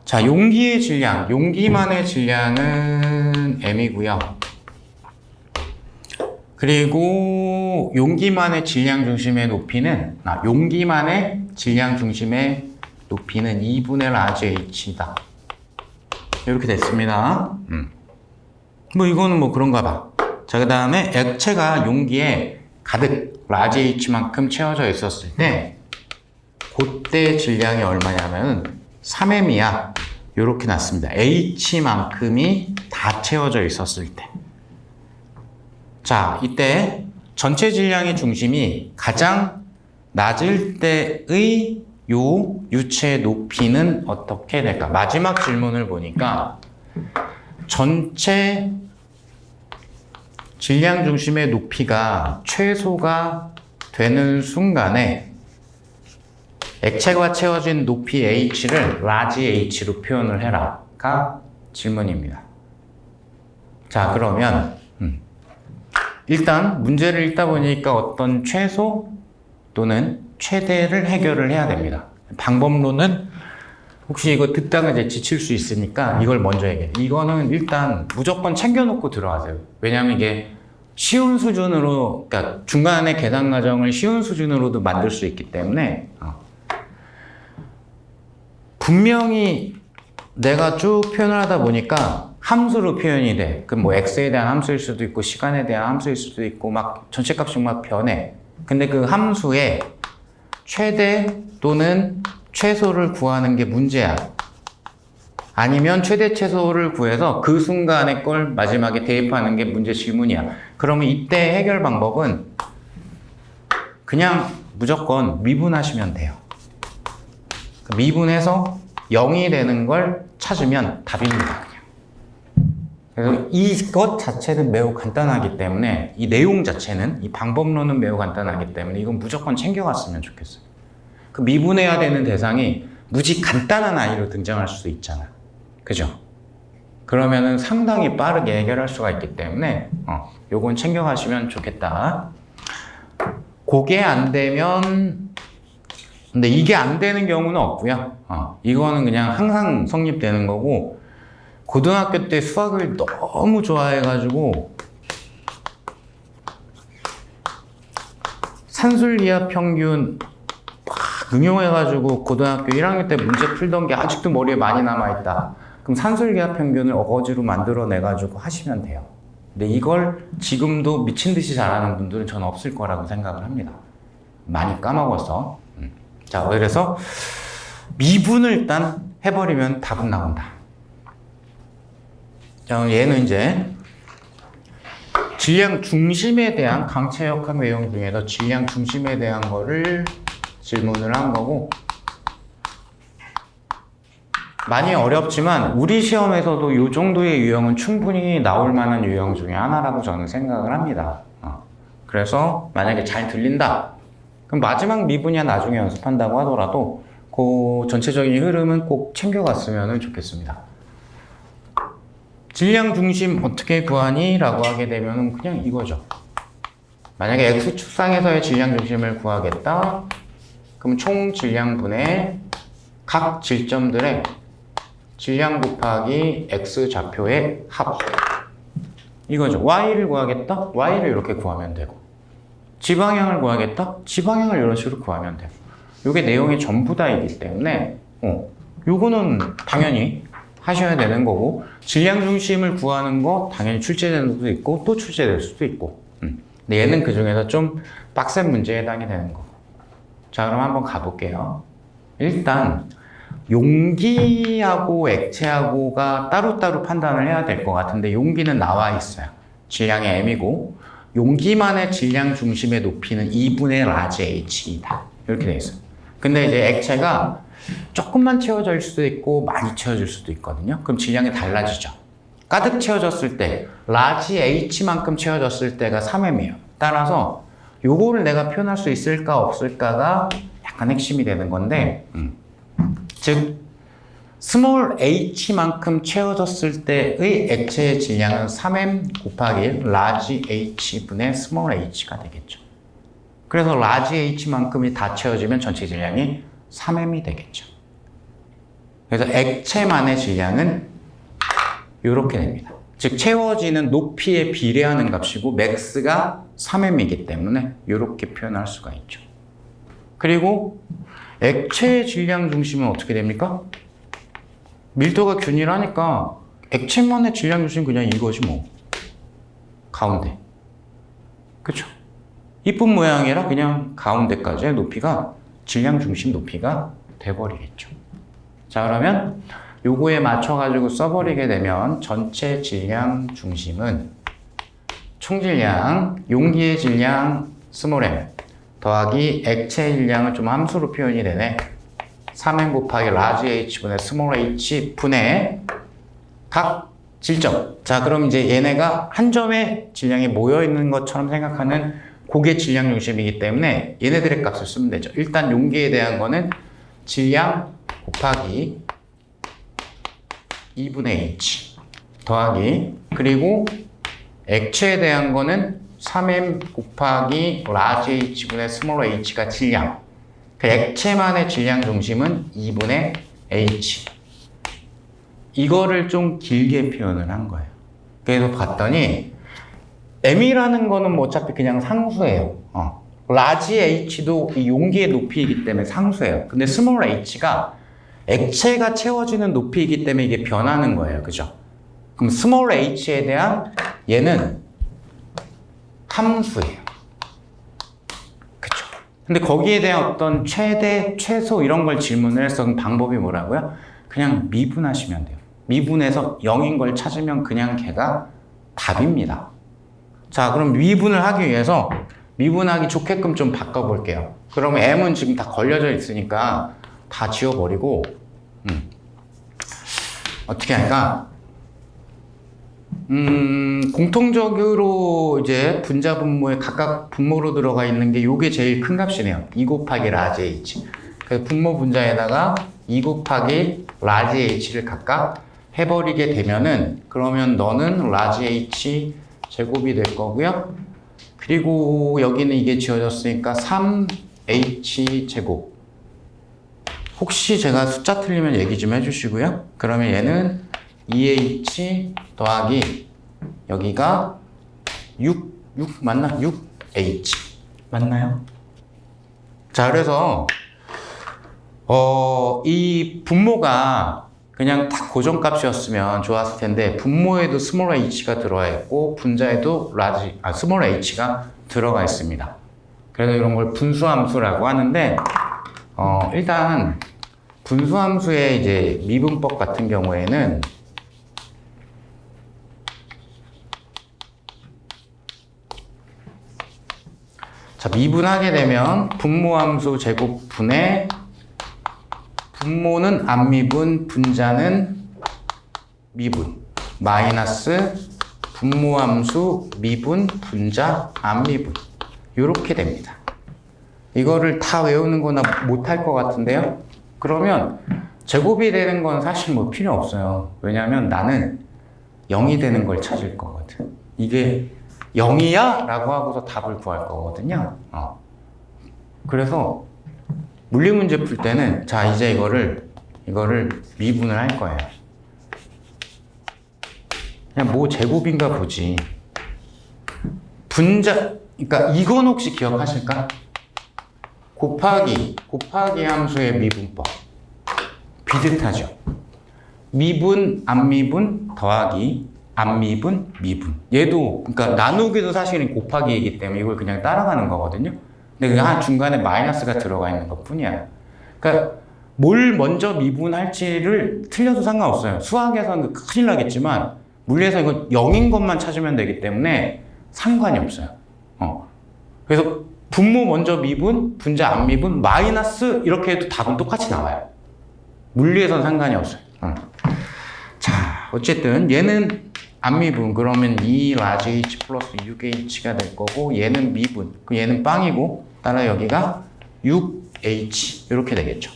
자, 용기의 질량, 용기만의 질량은 m이고요. 그리고 용기만의 질량 중심의 높이는 용기만의 질량 중심의 높이는 2분의 라지 h다. 이렇게 됐습니다. 뭐 이거는 뭐 그런가 봐. 자, 그 다음에 액체가 용기에 가득 라지 h만큼 채워져 있었을 때 그때 질량이 얼마냐면 3m이야. 이렇게 났습니다. h만큼이 다 채워져 있었을 때. 자, 이때 전체 질량의 중심이 가장 낮을 때의 요 유체의 높이는 어떻게 될까? 마지막 질문을 보니까 전체 질량 중심의 높이가 최소가 되는 순간에 액체가 채워진 높이 h를 라지 h로 표현을 해라가 질문입니다. 자, 그러면 일단 문제를 읽다 보니까 어떤 최소 또는 최대를 해결을 해야 됩니다. 방법론은 혹시 이거 듣다가 이제 지칠 수 있으니까 이걸 먼저 얘기해. 이거는 일단 무조건 챙겨놓고 들어가세요. 왜냐하면 이게 쉬운 수준으로, 그러니까 중간에 계산 과정을 쉬운 수준으로도 만들 수 있기 때문에 분명히 내가 쭉 표현을 하다 보니까 함수로 표현이 돼. 그럼 뭐 x에 대한 함수일 수도 있고 시간에 대한 함수일 수도 있고 막 전체값이 막 변해. 근데 그 함수에 최대 또는 최소를 구하는 게 문제야. 아니면 최대 최소를 구해서 그 순간의 걸 마지막에 대입하는 게 문제 질문이야. 그러면 이때 해결 방법은 그냥 무조건 미분하시면 돼요. 미분해서 0이 되는 걸 찾으면 답입니다. 그래서 이것 자체는 매우 간단하기 때문에 이 내용 자체는, 이 방법론은 매우 간단하기 때문에 이건 무조건 챙겨갔으면 좋겠어요. 그 미분해야 되는 대상이 무지 간단한 아이로 등장할 수도 있잖아. 그죠? 그러면은 상당히 빠르게 해결할 수가 있기 때문에 요건 챙겨가시면 좋겠다. 그게 안 되면, 근데 이게 안 되는 경우는 없고요. 이거는 그냥 항상 성립되는 거고, 고등학교 때 수학을 너무 좋아해가지고 산술기하 평균 막 응용해가지고 고등학교 1학년 때 문제 풀던 게 아직도 머리에 많이 남아있다. 그럼 산술기하 평균을 어거지로 만들어내가지고 하시면 돼요. 근데 이걸 지금도 미친 듯이 잘하는 분들은 저는 없을 거라고 생각을 합니다. 많이 까먹어서. 자, 그래서 미분을 일단 해버리면 답은 나온다. 자, 얘는 이제 질량 중심에 대한 강체역학 내용 중에서 질량 중심에 대한 거를 질문을 한 거고, 많이 어렵지만 우리 시험에서도 이 정도의 유형은 충분히 나올 만한 유형 중에 하나라고 저는 생각을 합니다. 그래서 만약에 잘 들린다, 그럼 마지막 미분이야 나중에 연습한다고 하더라도 그 전체적인 흐름은 꼭 챙겨갔으면 좋겠습니다. 질량 중심 어떻게 구하니? 라고 하게 되면 그냥 이거죠. 만약에 X축상에서의 질량 중심을 구하겠다. 그럼 총 질량분의 각 질점들의 질량 곱하기 X 좌표의 합. 이거죠. Y를 구하겠다? Y를 이렇게 구하면 되고. 지방향을 구하겠다? 지방향을 이런 식으로 구하면 되고. 이게 내용이 전부 다이기 때문에 요거는 당연히 하셔야 되는 거고, 질량 중심을 구하는 거 당연히 출제되는 수도 있고 또 출제될 수도 있고, 근데 얘는 그 중에서 좀 빡센 문제에 해당이 되는 거고. 자, 그럼 한번 가볼게요. 일단 용기하고 액체하고가 따로따로 판단을 해야 될 것 같은데 용기는 나와 있어요. 질량이 m이고 용기만의 질량 중심의 높이는 2분의 라지 h이다. 이렇게 돼 있어요. 근데 이제 액체가 조금만 채워질 수도 있고 많이 채워질 수도 있거든요. 그럼 질량이 달라지죠. 가득 채워졌을 때 라지 h만큼 채워졌을 때가 3m이에요. 따라서 요거를 내가 표현할 수 있을까 없을까가 약간 핵심이 되는 건데 즉 스몰 h만큼 채워졌을 때의 액체의 질량은 3m 곱하기 라지 h분의 스몰 h가 되겠죠. 그래서 라지 h만큼이 다 채워지면 전체 질량이 3m이 되겠죠. 그래서 액체만의 질량은 이렇게 됩니다. 즉 채워지는 높이에 비례하는 값이고 맥스가 3m이기 때문에 이렇게 표현할 수가 있죠. 그리고 액체의 질량 중심은 어떻게 됩니까? 밀도가 균일하니까 액체만의 질량 중심은 그냥 이거지 뭐. 가운데. 그쵸? 이쁜 모양이라 그냥 가운데까지의 높이가 질량 중심 높이가 돼버리겠죠. 자, 그러면 요거에 맞춰가지고 써버리게 되면 전체 질량 중심은 총질량, 용기의 질량 스몰 m 더하기 액체 질량은 좀 함수로 표현이 되네. 3m 곱하기 라지 h분의 스몰 h 분의 각 질점. 자, 그럼 이제 얘네가 한 점의 질량이 모여있는 것처럼 생각하는 그게 질량 중심이기 때문에 얘네들의 값을 쓰면 되죠. 일단 용기에 대한 거는 질량 곱하기 2분의 h 더하기 그리고 액체에 대한 거는 3m 곱하기 라지 h분의 스몰 h가 질량. 그 액체만의 질량 중심은 2분의 h. 이거를 좀 길게 표현을 한 거예요. 그래서 봤더니 m이라는 거는 뭐 어차피 그냥 상수예요. 라지 h도 이 용기의 높이이기 때문에 상수예요. 근데 스몰 h가 액체가 채워지는 높이이기 때문에 이게 변하는 거예요. 그죠? 그럼 스몰 h에 대한 얘는 함수예요. 그쵸? 근데 거기에 대한 어떤 최대, 최소 이런 걸 질문을 해서 방법이 뭐라고요? 그냥 미분하시면 돼요. 미분해서 0인 걸 찾으면 그냥 걔가 답입니다. 자, 그럼 미분을 하기 위해서 미분하기 좋게끔 좀 바꿔볼게요. 그러면 m은 지금 다 걸려져 있으니까 다 지워버리고 어떻게 할까? 공통적으로 이제 분자 분모에 각각 분모로 들어가 있는 게 요게 제일 큰 값이네요. 2 곱하기 라지 h. 그래서 분모 분자에다가 2 곱하기 라지 h를 각각 해버리게 되면은 그러면 너는 라지 h 제곱이 될 거고요. 그리고 여기는 이게 지워졌으니까 3h 제곱. 혹시 제가 숫자 틀리면 얘기 좀 해주시고요. 그러면 얘는 2h 더하기 여기가 6 맞나? 6h 맞나요? 자, 그래서 이 분모가 그냥 딱 고정값이었으면 좋았을 텐데 분모에도 스몰 h가 들어가 있고 분자에도 스몰 h가 들어가 있습니다. 그래서 이런 걸 분수함수라고 하는데 일단 분수함수의 이제 미분법 같은 경우에는 자, 미분하게 되면 분모함수 제곱분의 분모는 안미분, 분자는 미분 마이너스 분모함수 미분, 분자, 안미분 이렇게 됩니다. 이거를 다 외우는 거나 못할 것 같은데요. 그러면 제곱이 되는 건 사실 뭐 필요 없어요. 왜냐하면 나는 0이 되는 걸 찾을 거거든. 이게 0이야? 라고 하고서 답을 구할 거거든요. 그래서 물리 문제 풀 때는 자, 이제 이거를 미분을 할 거예요. 그냥 뭐 제곱인가 보지. 분자, 그러니까 이건 혹시 기억하실까? 곱하기 함수의 미분법. 비슷하죠? 미분, 안미분, 더하기, 안미분, 미분. 얘도, 그러니까 나누기도 사실은 곱하기이기 때문에 이걸 그냥 따라가는 거거든요. 근데 그 중간에 마이너스가 들어가 있는 것 뿐이야. 그러니까 뭘 먼저 미분할지를 틀려도 상관없어요. 수학에서는 큰일 나겠지만 물리에서 이거 0인 것만 찾으면 되기 때문에 상관이 없어요. 그래서 분모 먼저 미분, 분자 안 미분, 마이너스 이렇게 해도 답은 똑같이 나와요. 물리에서는 상관이 없어요. 자, 어쨌든 얘는 안 미분, 그러면 2 라지 H 플러스 6H가 될 거고, 얘는 미분, 얘는 빵이고, 따라 여기가 6H 이렇게 되겠죠.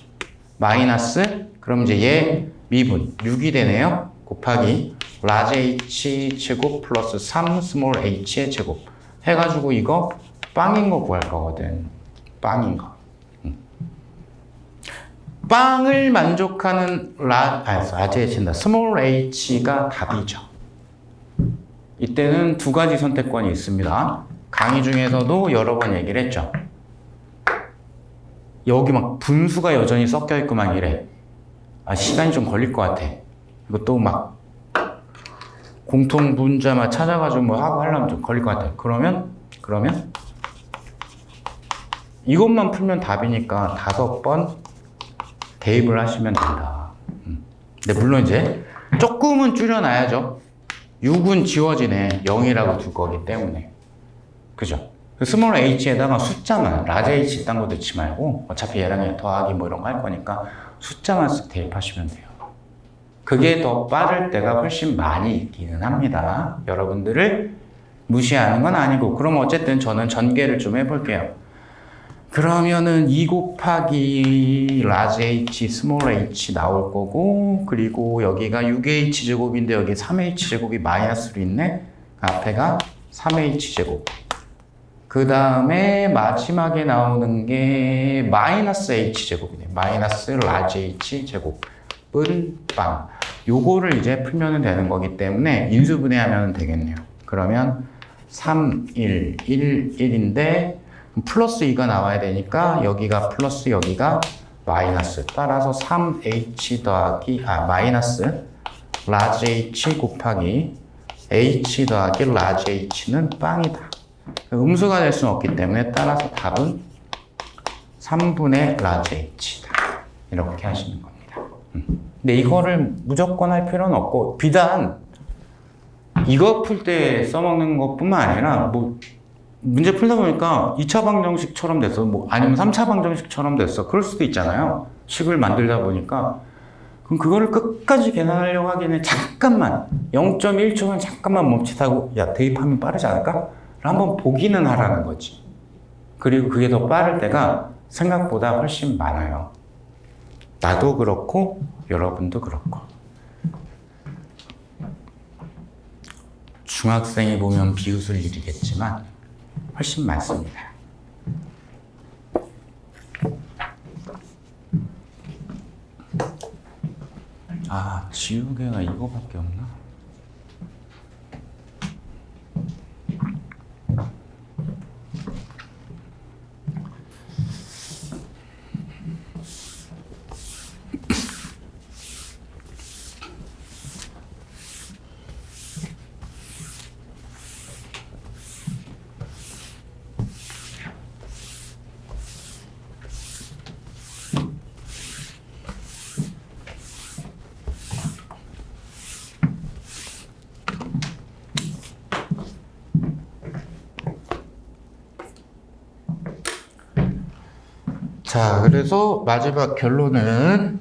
마이너스, 그럼 이제 얘 미분 6이 되네요. 곱하기 라지 H 제곱 플러스 3 스몰 H의 제곱 해가지고 이거 빵인 거 구할 거거든. 빵인 거. 빵을 만족하는 라지 H다. 스몰 H가 답이죠. 이때는 두 가지 선택권이 있습니다. 강의 중에서도 여러 번 얘기를 했죠. 여기 막 분수가 여전히 섞여 있고 막 이래. 시간이 좀 걸릴 것 같아. 이것도 막 공통 분자만 찾아가지고 뭐 하고 하려면 좀 걸릴 것 같아. 그러면 이것만 풀면 답이니까 5번 대입을 하시면 된다. 근데 물론 이제 조금은 줄여놔야죠. 6은 지워지네. 0이라고 둘 거기 때문에. 그죠? 스몰 h에다가 숫자만, 라지 h 딴 거 넣지 말고 어차피 얘랑 더하기 뭐 이런 거 할 거니까 숫자만 쓱 대입하시면 돼요. 그게 더 빠를 때가 훨씬 많이 있기는 합니다. 여러분들을 무시하는 건 아니고. 그럼 어쨌든 저는 전개를 좀 해볼게요. 그러면은 2 곱하기 라지 h 스몰 h 나올 거고, 그리고 여기가 6h 제곱인데 여기 3h 제곱이 마이너스로 있네. 앞에가 3h 제곱. 그 다음에 마지막에 나오는 게 마이너스 h 제곱이네. 마이너스 라지 h 제곱은 빵. 요거를 이제 풀면 되는 거기 때문에 인수분해하면 되겠네요. 그러면 3, 1, 1, 1인데 플러스 2가 나와야 되니까 여기가 플러스 여기가 마이너스. 따라서 3h 더하기 마이너스 라지 h 곱하기 h 더하기 라지 h는 빵이다. 음수가 될 수는 없기 때문에 따라서 답은 3분의 라지 h다. 이렇게 하시는 겁니다. 근데 이거를 무조건 할 필요는 없고, 비단 이거 풀 때 써먹는 것뿐만 아니라 뭐 문제 풀다 보니까 2차 방정식처럼 됐어. 뭐 아니면 3차 방정식처럼 됐어. 그럴 수도 있잖아요. 식을 만들다 보니까. 그럼 그거를 끝까지 계산하려고 하기에는 잠깐만 0.1초만 잠깐만 멈칫하고 야 대입하면 빠르지 않을까? 한번 보기는 하라는 거지. 그리고 그게 더 빠를 때가 생각보다 훨씬 많아요. 나도 그렇고 여러분도 그렇고. 중학생이 보면 비웃을 일이겠지만 훨씬 많습니다. 지우개가 이거밖에 없나? 자, 그래서 마지막 결론은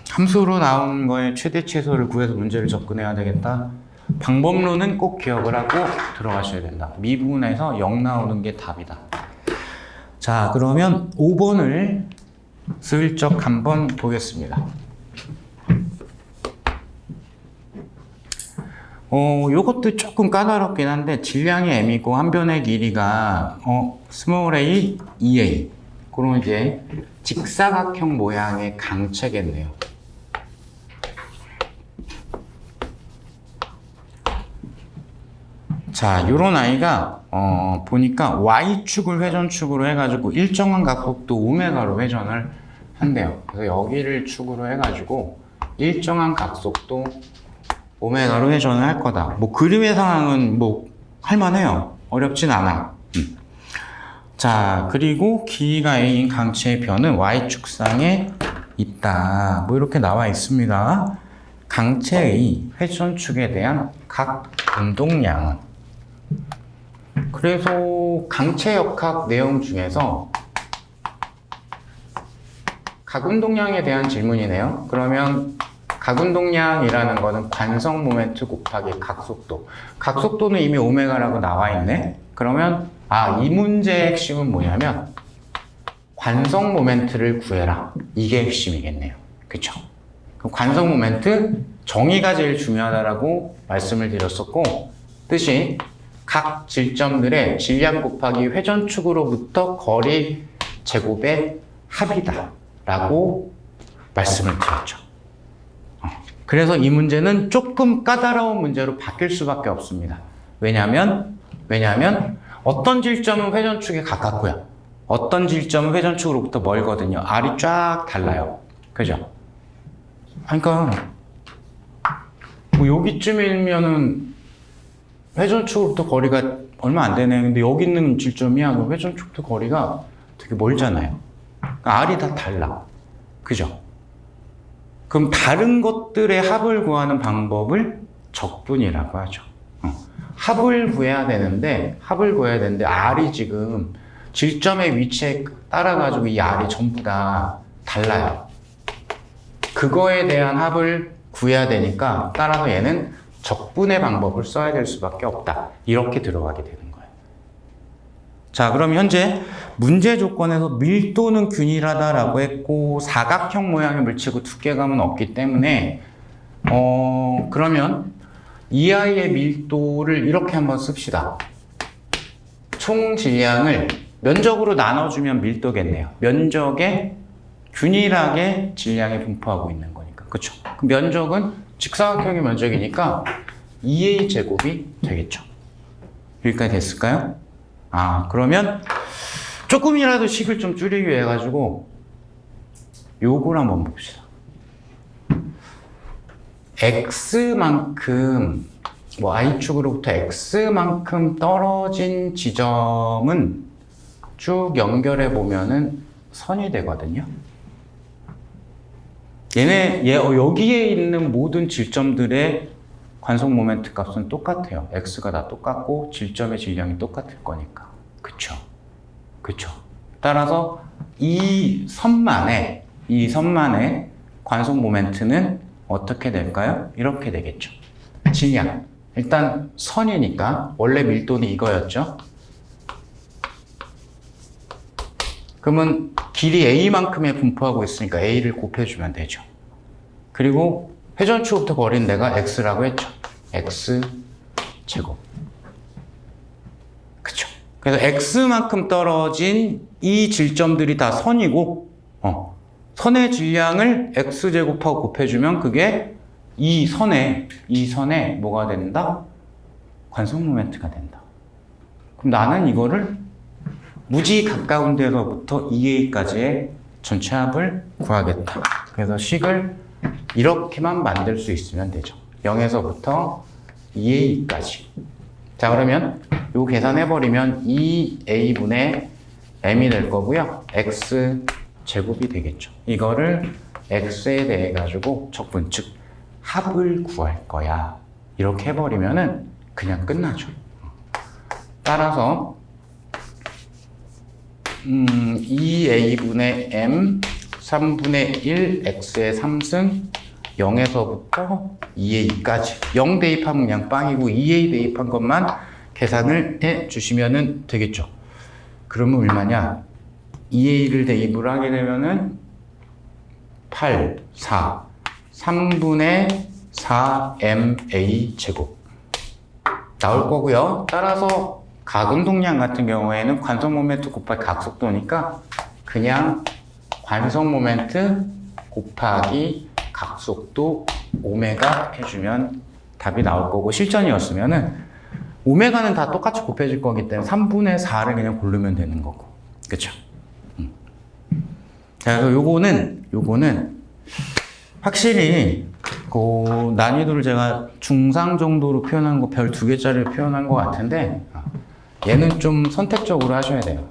함수로 나온 거에 최대 최소를 구해서 문제를 접근해야 되겠다. 방법론은 꼭 기억을 하고 들어가셔야 된다. 미분에서 0 나오는 게 답이다. 자, 그러면 5번을 슬쩍 한번 보겠습니다. 요것도 조금 까다롭긴 한데 질량이 m이고 한 변의 길이가 스몰 a, 2a. 그럼 이제 직사각형 모양의 강체겠네요. 자, 요런 아이가 보니까 y축을 회전축으로 해가지고 일정한 각속도 오메가로 회전을 한대요. 그래서 여기를 축으로 해가지고 일정한 각속도 오메가로 회전을 할 거다. 뭐 그림의 상황은 뭐 할만해요. 어렵진 않아. 자, 그리고 길이가 a인 강체의 변은 y축상의 있다. 뭐 이렇게 나와 있습니다. 강체의 회전축에 대한 각 운동량은. 그래서 강체역학 내용 중에서 각 운동량에 대한 질문이네요. 그러면 각 운동량이라는 거는 관성 모멘트 곱하기 각속도. 각속도는 이미 오메가라고 나와 있네. 그러면 이 문제의 핵심은 뭐냐면 관성 모멘트를 구해라. 이게 핵심이겠네요. 그쵸? 그럼 관성 모멘트 정의가 제일 중요하다라고 말씀을 드렸었고, 뜻이 각 질점들의 질량 곱하기 회전축으로부터 거리 제곱의 합이다 라고 말씀을 드렸죠. 그래서 이 문제는 조금 까다로운 문제로 바뀔 수밖에 없습니다. 왜냐하면 어떤 질점은 회전축에 가깝고요, 어떤 질점은 회전축으로부터 멀거든요. R이 쫙 달라요. 그죠? 그러니까 뭐 여기쯤이면은 회전축으로부터 거리가 얼마 안 되네. 근데 여기 있는 질점이야. 그럼 회전축부터 거리가 되게 멀잖아요. 그러니까 R이 다 달라. 그죠? 그럼 다른 것들의 합을 구하는 방법을 적분이라고 하죠. 합을 구해야 되는데 R이 지금 질점의 위치에 따라가지고 이 R이 전부 다 달라요. 그거에 대한 합을 구해야 되니까 따라서 얘는 적분의 방법을 써야 될 수밖에 없다. 이렇게 들어가게 되는 거예요. 자, 그럼 현재 문제 조건에서 밀도는 균일하다라고 했고 사각형 모양의 물체고 두께감은 없기 때문에 그러면 이 아이의 밀도를 이렇게 한번 씁시다. 총 질량을 면적으로 나눠주면 밀도겠네요. 면적에 균일하게 질량이 분포하고 있는 거니까. 그쵸? 그 면적은 직사각형의 면적이니까 2a 제곱이 되겠죠. 여기까지 됐을까요? 그러면 조금이라도 식을 좀 줄이기 위해 가지고 요걸 한번 봅시다. x만큼 y축으로부터 x만큼 떨어진 지점은 쭉 연결해 보면은 선이 되거든요. 여기에 있는 모든 질점들의 관성 모멘트 값은 똑같아요. x가 다 똑같고 질점의 질량이 똑같을 거니까. 그쵸? 따라서 이 선만의 관성 모멘트는 어떻게 될까요? 이렇게 되겠죠. 질량. 일단 선이니까 원래 밀도는 이거였죠. 그러면 길이 a만큼에 분포하고 있으니까 a를 곱해주면 되죠. 그리고 회전축부터 거리는 내가 x라고 했죠. x 제곱. 그쵸? 그래서 x만큼 떨어진 이 질점들이 다 선이고, 선의 질량을 x 제곱하고 곱해주면 그게 이 선에 뭐가 된다? 관성 모멘트가 된다. 그럼 나는 이거를 무지 가까운 데로부터 2a까지의 전체 합을 구하겠다. 그래서 식을 이렇게만 만들 수 있으면 되죠. 0에서부터 2a까지. 자, 그러면 요 계산해버리면 2a분의 m이 될 거고요. x 제곱이 되겠죠. 이거를 x에 대해 가지고 적분, 즉 합을 구할 거야. 이렇게 해버리면은 그냥 끝나죠. 따라서 2a분의 m 3분의 1 x의 3승 0에서부터 2a까지 0 대입하면 그냥 빵이고 2a 대입한 것만 계산을 해 주시면 되겠죠. 그러면 얼마냐? 2a를 대입을 하게 되면은 8, 4, 3분의 4ma 제곱 나올 거고요. 따라서 각 운동량 같은 경우에는 관성 모멘트 곱하기 각속도니까 그냥 관성 모멘트 곱하기 각속도 오메가 해주면 답이 나올 거고, 실전이었으면은 오메가는 다 똑같이 곱해질 거기 때문에 3분의 4를 그냥 고르면 되는 거고. 그쵸? 자, 그래서 요거는 확실히 그 난이도를 제가 중상 정도로 표현한 거 별 2개짜리로 표현한 것 같은데 얘는 좀 선택적으로 하셔야 돼요.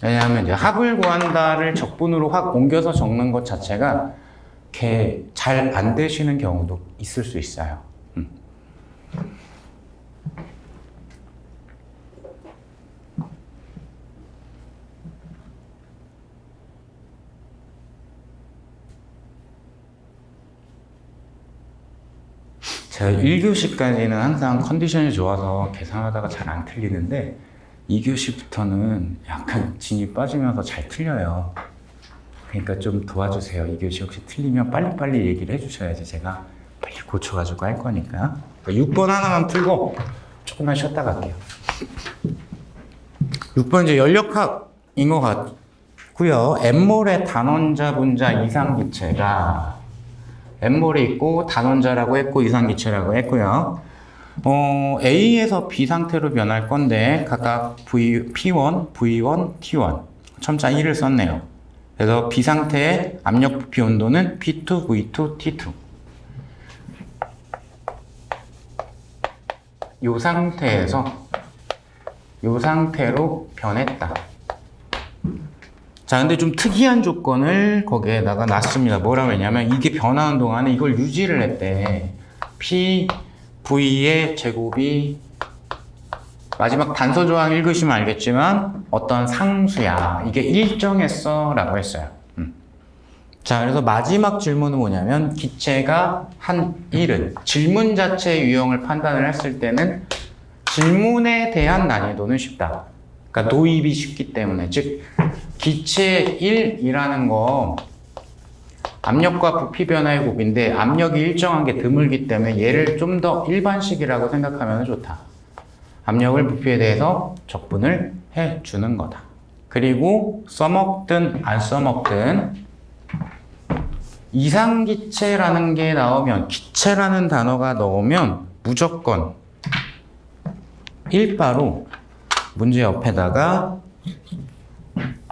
왜냐하면 이제 합을 구한다를 적분으로 확 옮겨서 적는 것 자체가 잘 안 되시는 경우도 있을 수 있어요. 제가 1교시까지는 항상 컨디션이 좋아서 계산하다가 잘 안 틀리는데 2교시부터는 약간 진이 빠지면서 잘 틀려요. 그러니까 좀 도와주세요. 2교시 혹시 틀리면 빨리빨리 얘기를 해주셔야지 제가 빨리 고쳐가지고 할 거니까. 6번 하나만 풀고 조금만 쉬었다 갈게요. 6번 이제 연력학인 것 같고요. N몰의 단원자, 분자, 이상기체가 N몰이 있고 단원자라고 했고 이상기체라고 했고요. A에서 B 상태로 변할 건데 각각 P1, V1, T1 첨자 1을 썼네요. 그래서 B 상태의 압력 부피 온도는 P2, V2, T2. 이 상태에서 이 상태로 변했다. 자, 근데 좀 특이한 조건을 거기에다가 놨습니다. 뭐라고 했냐면 이게 변하는 동안에 이걸 유지를 했대. P, V의 제곱이 마지막 단서 조항 읽으시면 알겠지만 어떤 상수야. 이게 일정했어 라고 했어요. 자, 그래서 마지막 질문은 뭐냐면 기체가 한 일은 질문 자체의 유형을 판단을 했을 때는 질문에 대한 난이도는 쉽다. 그러니까 도입이 쉽기 때문에 즉 기체 1이라는 거 압력과 부피 변화의 곱인데 압력이 일정한 게 드물기 때문에 얘를 좀 더 일반식이라고 생각하면 좋다. 압력을 부피에 대해서 적분을 해주는 거다. 그리고 써먹든 안 써먹든 이상기체라는 게 나오면 기체라는 단어가 나오면 무조건 1바로 문제 옆에다가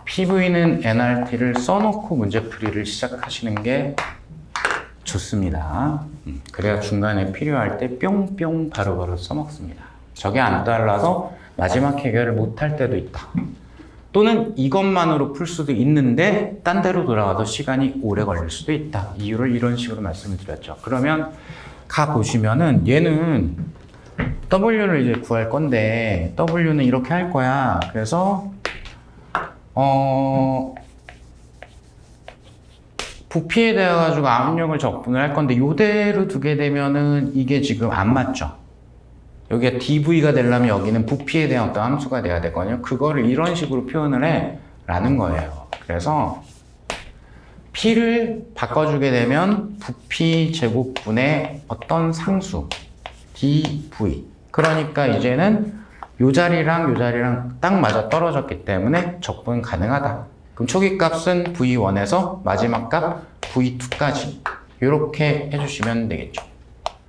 PV는 nRT를 써놓고 문제풀이를 시작하시는 게 좋습니다. 그래야 중간에 필요할 때 뿅뿅 바로바로 써먹습니다. 저게 안 달라서 마지막 해결을 못할 때도 있다. 또는 이것만으로 풀 수도 있는데 딴 데로 돌아가서 시간이 오래 걸릴 수도 있다. 이유를 이런 식으로 말씀을 드렸죠. 그러면 가보시면은 얘는 W를 이제 구할 건데 W는 이렇게 할 거야. 그래서 부피에 대해 가지고 압력을 적분을 할 건데 요대로 두게 되면은 이게 지금 안 맞죠. 여기가 dV가 되려면 여기는 부피에 대한 어떤 함수가 돼야 되거든요. 그거를 이런 식으로 표현을 해 라는 거예요. 그래서 P를 바꿔주게 되면 부피 제곱분의 어떤 상수 dV. 그러니까 이제는 요 자리랑 딱 맞아 떨어졌기 때문에 적분 가능하다. 그럼 초기 값은 V1에서 마지막 값 V2까지 이렇게 해주시면 되겠죠.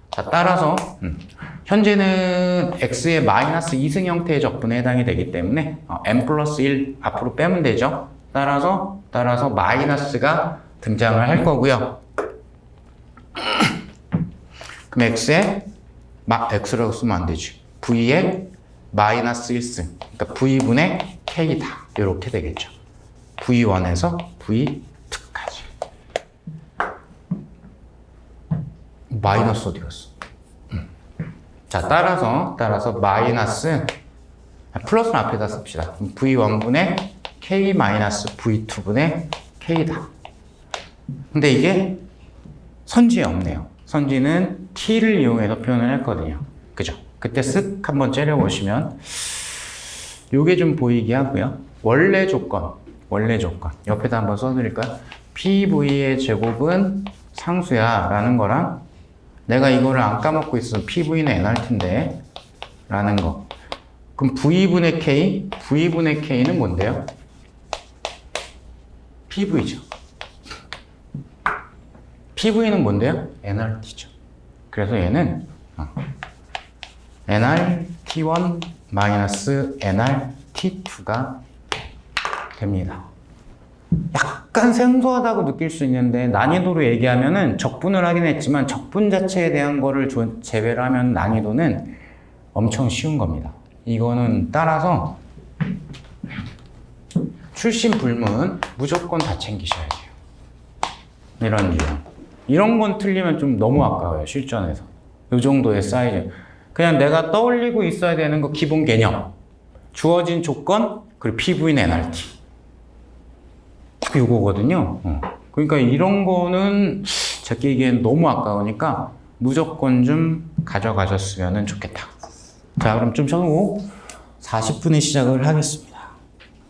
자, 따라서 현재는 x의 마이너스 2승 형태의 적분에 해당이 되기 때문에 n 플러스 1 앞으로 빼면 되죠. 따라서 마이너스가 등장을 할 거고요. 그럼 x의 x라고 쓰면 안 되지. v의 마이너스 1승, 그러니까 v분의 k다. 이렇게 되겠죠. v1에서 v2까지. 마이너스 어디 갔어? 자, 따라서 마이너스 플러스는 앞에다 씁시다. v1분의 k 마이너스 v2분의 k다. 근데 이게 선지에 없네요. 선지는 t를 이용해서 표현을 했거든요. 그죠? 그때 쓱 한번 째려보시면 요게 좀 보이게 하고요. 원래 조건 옆에다 한번 써드릴까요? PV의 제곱은 상수야 라는 거랑 내가 이거를 안 까먹고 있어. PV는 nRT인데 라는 거. 그럼 V분의 K, V분의 K는 뭔데요? PV죠. PV는 뭔데요? nRT죠. 그래서 얘는 nRT1 마이너스 nRT2가 됩니다. 약간 생소하다고 느낄 수 있는데 난이도로 얘기하면은 적분을 하긴 했지만 적분 자체에 대한 거를 제외를 하면 난이도는 엄청 쉬운 겁니다. 이거는 따라서 출신 불문 무조건 다 챙기셔야 돼요. 이런 유형. 이런 건 틀리면 좀 너무 아까워요, 실전에서. 이 정도의 사이즈. 그냥 내가 떠올리고 있어야 되는 거 기본 개념. 주어진 조건, 그리고 PV는 NRT. 딱 요거거든요. 그러니까 이런 거는 제가 끼기엔 너무 아까우니까 무조건 좀 가져가셨으면 좋겠다. 자, 그럼 좀 쉬고 40분에 시작을 하겠습니다.